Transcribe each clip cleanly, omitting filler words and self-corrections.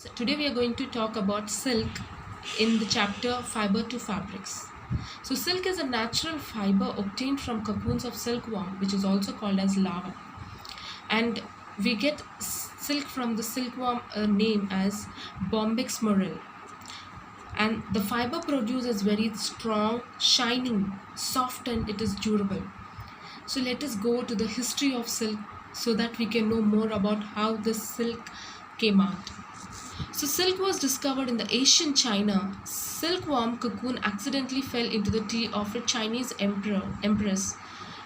So today we are going to talk about silk in the chapter Fiber to Fabrics. So silk is a natural fiber obtained from cocoons of silkworm, which is also called as larva. And we get silk from the silkworm name as Bombyx morel. And the fiber produced is very strong, shining, soft, and it is durable. So let us go to the history of silk so that we can know more about how the silk came out. So silk was discovered in the ancient China. Silkworm cocoon accidentally fell into the tea of a Chinese empress,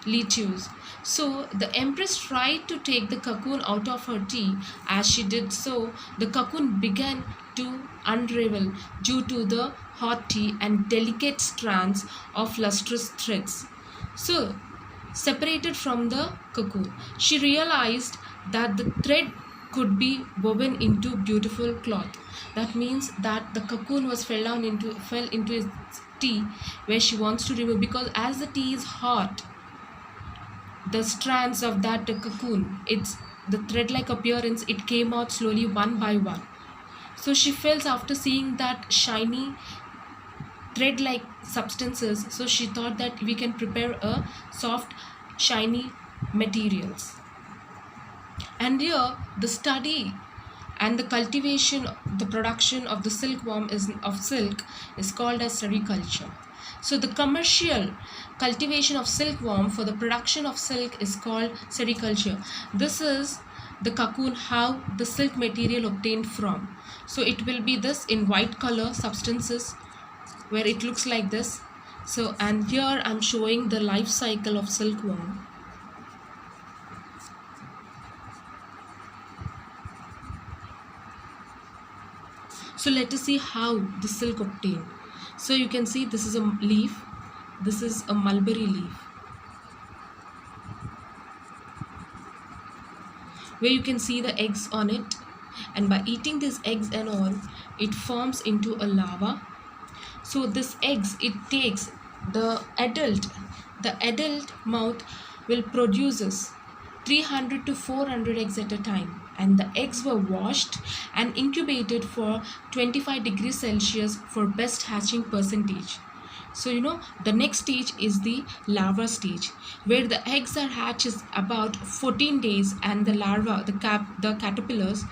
Li Tu's. So the empress tried to take the cocoon out of her tea. As she did so, the cocoon began to unravel due to the hot tea and delicate strands of lustrous threads. So separated from the cocoon, she realized that the thread could be woven into beautiful cloth. That means that the cocoon was fell into its tea, where she wants to remove, because as the tea is hot, the strands of that cocoon, it's the thread like appearance, it came out slowly one by one. So she feels after seeing that shiny thread like substances, so she thought that we can prepare a soft shiny materials. And here the study and the cultivation, the production of the silkworm of silk is called as sericulture. So the commercial cultivation of silkworm for the production of silk is called sericulture. This is the cocoon, how the silk material obtained from. So it will be this in white color substances where it looks like this. So, and here I'm showing the life cycle of silkworm. So let us see how the silk obtained. So you can see this is a leaf, this is a mulberry leaf, where you can see the eggs on it, and by eating these eggs and all, it forms into a larva. So this eggs, it takes the adult mouth will produces 300 to 400 eggs at a time, and the eggs were washed and incubated for 25 degrees Celsius for best hatching percentage. So the next stage is the larva stage, where the eggs are hatched is about 14 days, and the larva, the caterpillars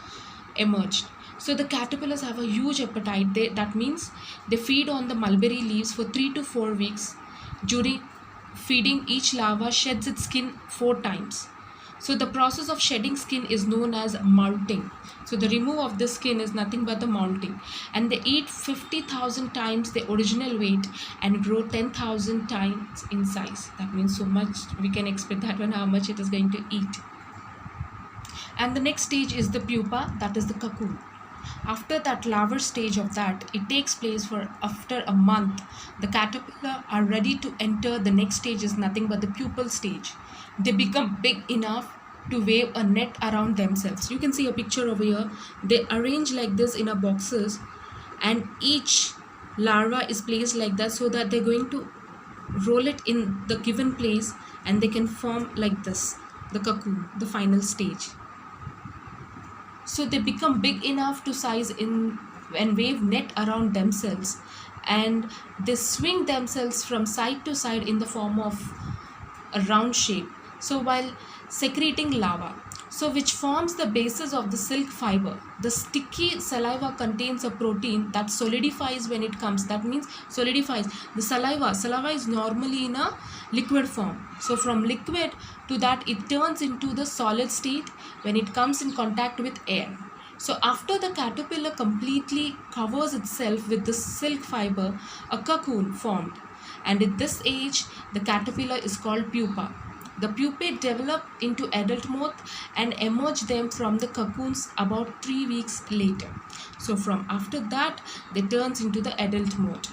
emerged. So the caterpillars have a huge appetite. That means they feed on the mulberry leaves for 3 to 4 weeks. During feeding, each larva sheds its skin 4 times. So the process of shedding skin is known as molting. So the remove of the skin is nothing but the molting. And they eat 50,000 times the original weight and grow 10,000 times in size. That means so much we can expect that one, how much it is going to eat. And the next stage is the pupa, that is the cocoon. After that larval stage of that, it takes place for after a month. The caterpillar are ready to enter the next stage, is nothing but the pupal stage. They become big enough to wave a net around themselves. You can see a picture over here. They arrange like this in a boxes, and each larva is placed like that, so that they're going to roll it in the given place, and they can form like this, the cocoon, the final stage. So they become big enough to size in and wave net around themselves, and they swing themselves from side to side in the form of a round shape, so while secreting lava, so which forms the basis of the silk fiber. The sticky saliva contains a protein that solidifies when it comes, that means solidifies the saliva is normally in a liquid form, so from liquid to that it turns into the solid state when it comes in contact with air. So after the caterpillar completely covers itself with the silk fiber, a cocoon formed, and at this age the caterpillar is called pupa. The pupae develop into adult moth and emerge them from the cocoons about 3 weeks later. So from after that they turns into the adult moth,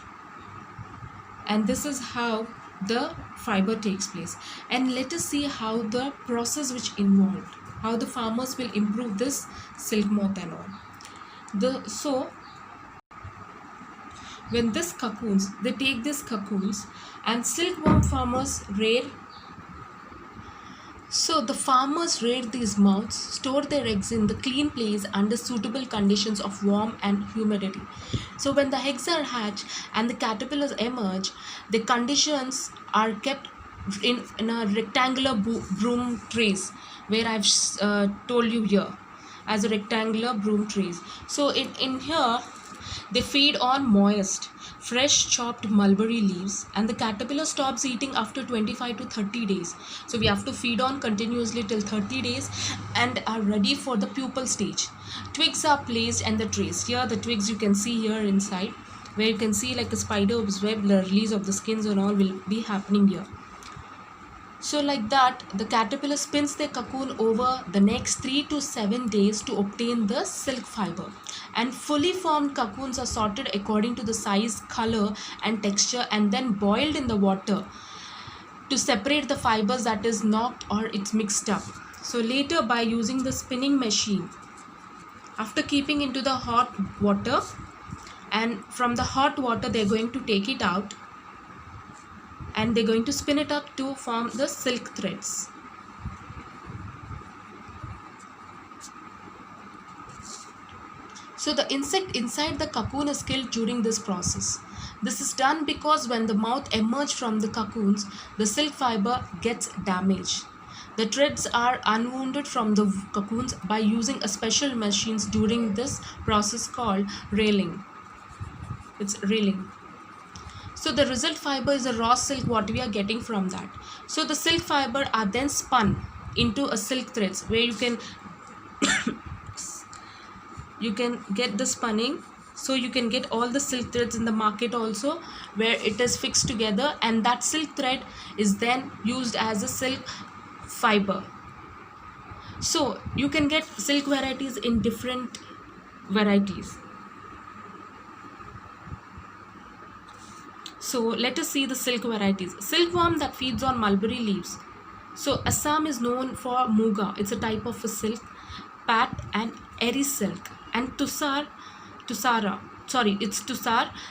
and this is how the fiber takes place. And let us see how the process which involved, how the farmers will improve this silk moth and all. So when this cocoons, they take these cocoons, and silkworm farmers rear So the farmers rear these moths, store their eggs in the clean place under suitable conditions of warmth and humidity. So when the eggs are hatched and the caterpillars emerge, the conditions are kept in a rectangular broom trays, where I've told you here, as a rectangular broom trays. So in here they feed on moist, fresh chopped mulberry leaves, and the caterpillar stops eating after 25 to 30 days. So we have to feed on continuously till 30 days and are ready for the pupal stage. Twigs are placed in the trays. Here the twigs you can see here inside, where you can see like a spider's web, the release of the skins and all will be happening here. So like that, the caterpillar spins their cocoon over the next 3 to 7 days to obtain the silk fiber. And fully formed cocoons are sorted according to the size, color and texture, and then boiled in the water to separate the fibers that is knocked or it's mixed up. So later, by using the spinning machine, after keeping into the hot water, and from the hot water they're going to take it out and they're going to spin it up to form the silk threads. So the insect inside the cocoon is killed during this process. This is done because when the moth emerges from the cocoons, the silk fiber gets damaged. The threads are unwounded from the cocoons by using a special machines during this process called railing. It's railing. So the result fiber is a raw silk what we are getting from that. So the silk fiber are then spun into a silk threads, where you can get the spinning. So you can get all the silk threads in the market also, where it is fixed together, and that silk thread is then used as a silk fiber. So you can get silk varieties in different varieties. So let us see the silk varieties. Silkworm that feeds on mulberry leaves. So Assam is known for Muga. It's a type of a silk. Pat and Eri silk. And Tusar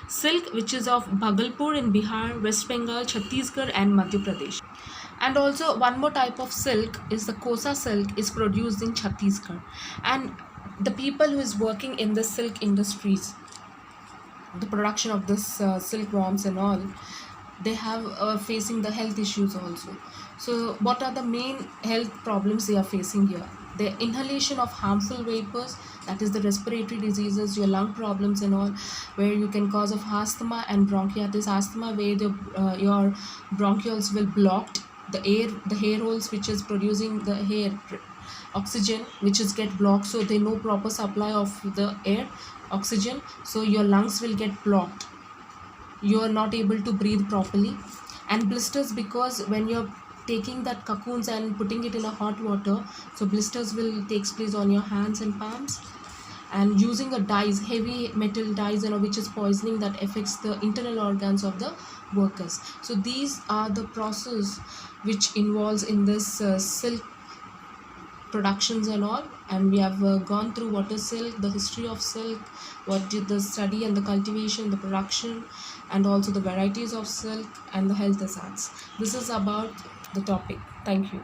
silk, which is of Bhagalpur in Bihar, West Bengal, Chhattisgarh and Madhya Pradesh. And also one more type of silk is the Kosa silk, is produced in Chhattisgarh. And the people who is working in the silk industries, the production of this silkworms and all, they have facing the health issues also. So what are the main health problems they are facing here? The inhalation of harmful vapors, that is the respiratory diseases, your lung problems and all, where you can cause of asthma and bronchitis. Asthma, where your bronchioles will blocked, the hair holes which is producing the hair oxygen which is get blocked, so they no proper supply of the air oxygen, so your lungs will get blocked, you are not able to breathe properly. And blisters, because when you're taking that cocoons and putting it in a hot water, so blisters will takes place on your hands and palms. And using a dyes, heavy metal dyes, which is poisoning, that affects the internal organs of the workers. So these are the process which involves in this silk productions and all. And we have gone through what is silk, the history of silk, what did the study and the cultivation, the production, and also the varieties of silk and the health hazards. This is about the topic. Thank you.